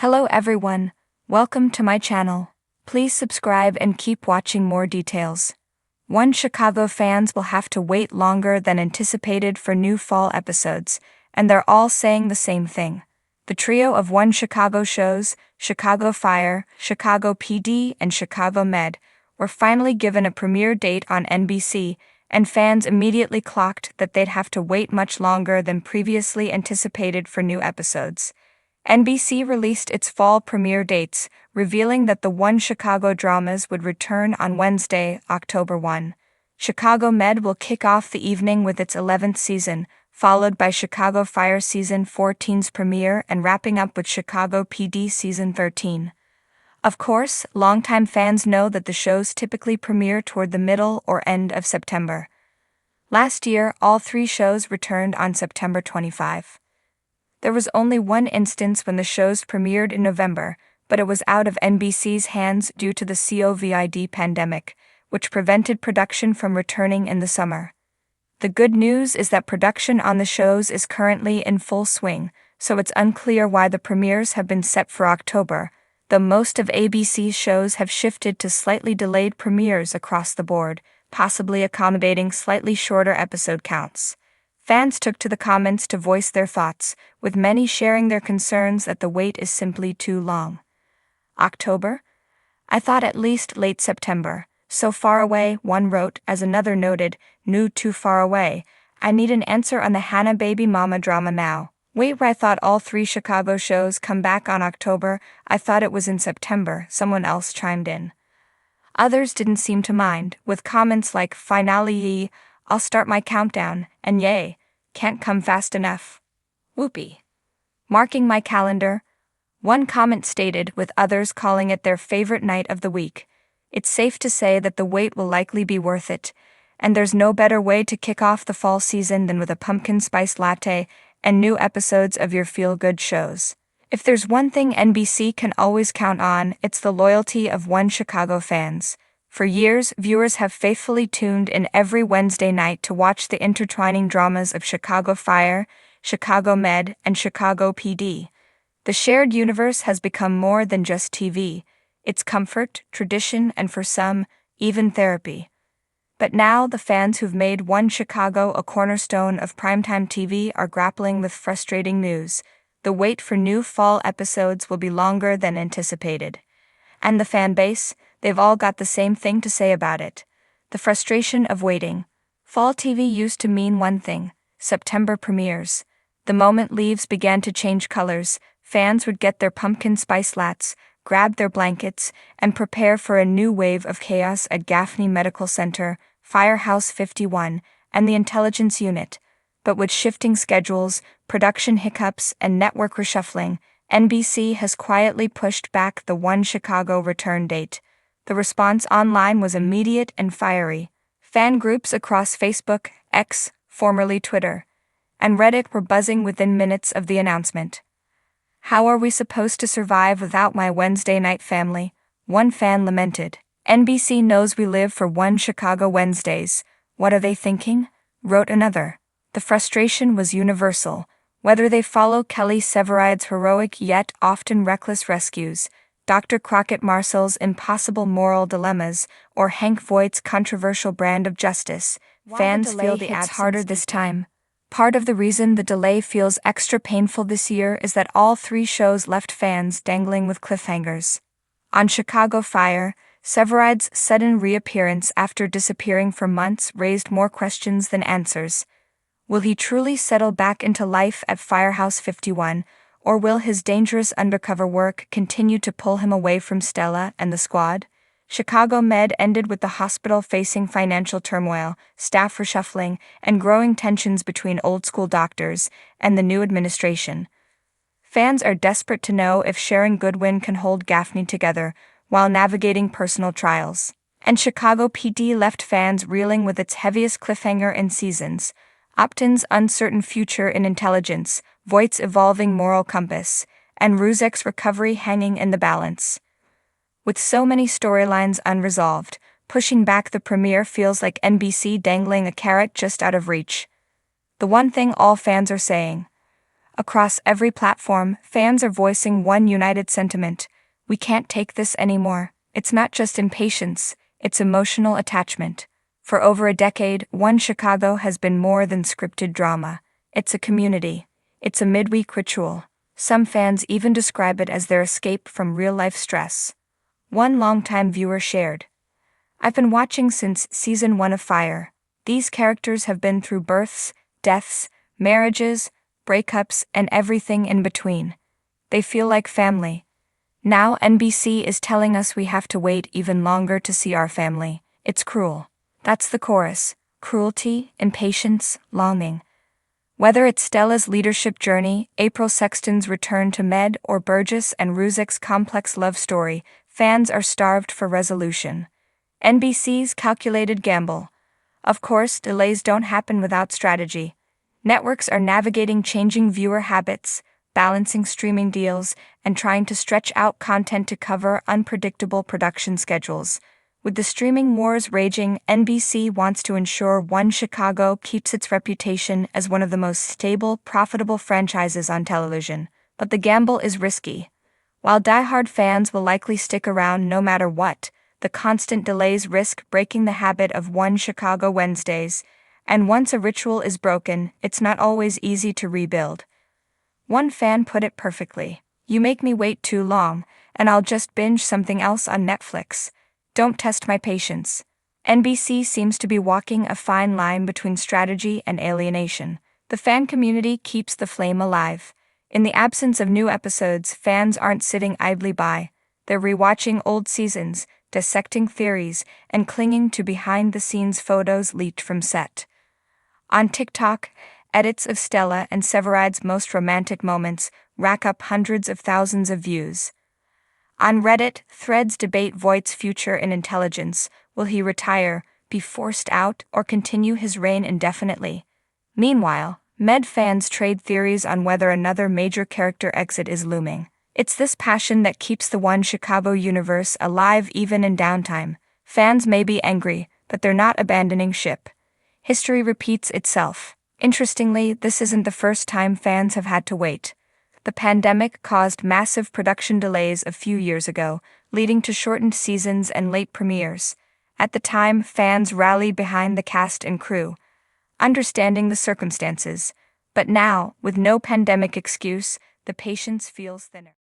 Hello everyone, welcome to my channel. Please subscribe and keep watching more details. One Chicago fans will have to wait longer than anticipated for new fall episodes, and they're all saying the same thing. The trio of One Chicago shows, Chicago Fire, Chicago PD, and Chicago Med, were finally given a premiere date on NBC, and fans immediately clocked that they'd have to wait much longer than previously anticipated for new episodes. NBC released its fall premiere dates, revealing that the One Chicago dramas would return on Wednesday, October 1. Chicago Med will kick off the evening with its 11th season, followed by Chicago Fire Season 14's premiere and wrapping up with Chicago PD Season 13. Of course, longtime fans know that the shows typically premiere toward the middle or end of September. Last year, all three shows returned on September 25. There was only one instance when the shows premiered in November, but it was out of NBC's hands due to the COVID pandemic, which prevented production from returning in the summer. The good news is that production on the shows is currently in full swing, so it's unclear why the premieres have been set for October, though most of ABC's shows have shifted to slightly delayed premieres across the board, possibly accommodating slightly shorter episode counts. Fans took to the comments to voice their thoughts, with many sharing their concerns that the wait is simply too long. October? I thought at least late September. So far away, one wrote, as another noted, new too far away. I need an answer on the Hannah Baby Mama drama now. Wait, I thought all three Chicago shows come back on October. I thought it was in September, someone else chimed in. Others didn't seem to mind, with comments like, finally, I'll start my countdown, and yay, can't come fast enough. Whoopee. Marking my calendar. One comment stated, with others calling it their favorite night of the week. It's safe to say that the wait will likely be worth it, and there's no better way to kick off the fall season than with a pumpkin spice latte and new episodes of your feel-good shows. If there's one thing NBC can always count on, it's the loyalty of One Chicago fans. For years, viewers have faithfully tuned in every Wednesday night to watch the intertwining dramas of Chicago Fire, Chicago Med, and Chicago PD. The shared universe has become more than just TV. It's comfort, tradition, and for some, even therapy. But now, the fans who've made One Chicago a cornerstone of primetime TV are grappling with frustrating news. The wait for new fall episodes will be longer than anticipated. And the fan base? They've all got the same thing to say about it. The frustration of waiting. Fall TV used to mean one thing: September premieres. The moment leaves began to change colors, fans would get their pumpkin spice lattes, grab their blankets, and prepare for a new wave of chaos at Gaffney Medical Center, Firehouse 51, and the Intelligence Unit. But with shifting schedules, production hiccups, and network reshuffling, NBC has quietly pushed back the One Chicago return date. The response online was immediate and fiery. Fan groups across Facebook, X, formerly Twitter, and Reddit were buzzing within minutes of the announcement. How are we supposed to survive without my Wednesday night family? One fan lamented. NBC knows we live for One Chicago Wednesdays. What are they thinking? Wrote another. The frustration was universal. Whether they follow Kelly Severide's heroic yet often reckless rescues, Dr. Crockett Marcel's impossible moral dilemmas, or Hank Voight's controversial brand of justice, fans feel the absence harder this time. Part of the reason the delay feels extra painful this year is that all three shows left fans dangling with cliffhangers. On Chicago Fire, Severide's sudden reappearance after disappearing for months raised more questions than answers. Will he truly settle back into life at Firehouse 51, or will his dangerous undercover work continue to pull him away from Stella and the squad? Chicago Med ended with the hospital facing financial turmoil, staff reshuffling, and growing tensions between old-school doctors and the new administration. Fans are desperate to know if Sharon Goodwin can hold Gaffney together while navigating personal trials. And Chicago PD left fans reeling with its heaviest cliffhanger in seasons: Optin's uncertain future in intelligence, Voight's evolving moral compass, and Ruzek's recovery hanging in the balance. With so many storylines unresolved, pushing back the premiere feels like NBC dangling a carrot just out of reach. The one thing all fans are saying: Across every platform, fans are voicing one united sentiment: we can't take this anymore. It's not just impatience, it's emotional attachment. For over a decade, One Chicago has been more than scripted drama. It's a community. It's a midweek ritual. Some fans even describe it as their escape from real-life stress. One longtime viewer shared, "I've been watching since season 1 of Fire. These characters have been through births, deaths, marriages, breakups, and everything in between. They feel like family. Now NBC is telling us we have to wait even longer to see our family. It's cruel." That's the chorus: cruelty, impatience, longing. Whether it's Stella's leadership journey, April Sexton's return to Med, or Burgess and Ruzek's complex love story, fans are starved for resolution. NBC's calculated gamble. Of course, delays don't happen without strategy. Networks are navigating changing viewer habits, balancing streaming deals, and trying to stretch out content to cover unpredictable production schedules. With the streaming wars raging, NBC wants to ensure One Chicago keeps its reputation as one of the most stable, profitable franchises on television. But the gamble is risky. While diehard fans will likely stick around no matter what, the constant delays risk breaking the habit of One Chicago Wednesdays, and once a ritual is broken, it's not always easy to rebuild. One fan put it perfectly: "You make me wait too long, and I'll just binge something else on Netflix. Don't test my patience." NBC seems to be walking a fine line between strategy and alienation. The fan community keeps the flame alive. In the absence of new episodes, fans aren't sitting idly by. They're rewatching old seasons, dissecting theories, and clinging to behind-the-scenes photos leaked from set. On TikTok, edits of Stella and Severide's most romantic moments rack up hundreds of thousands of views. On Reddit, threads debate Voight's future in intelligence. Will he retire, be forced out, or continue his reign indefinitely? Meanwhile, Med fans trade theories on whether another major character exit is looming. It's this passion that keeps the One Chicago universe alive even in downtime. Fans may be angry, but they're not abandoning ship. History repeats itself. Interestingly, this isn't the first time fans have had to wait. The pandemic caused massive production delays a few years ago, leading to shortened seasons and late premieres. At the time, fans rallied behind the cast and crew, understanding the circumstances. But now, with no pandemic excuse, the patience feels thinner.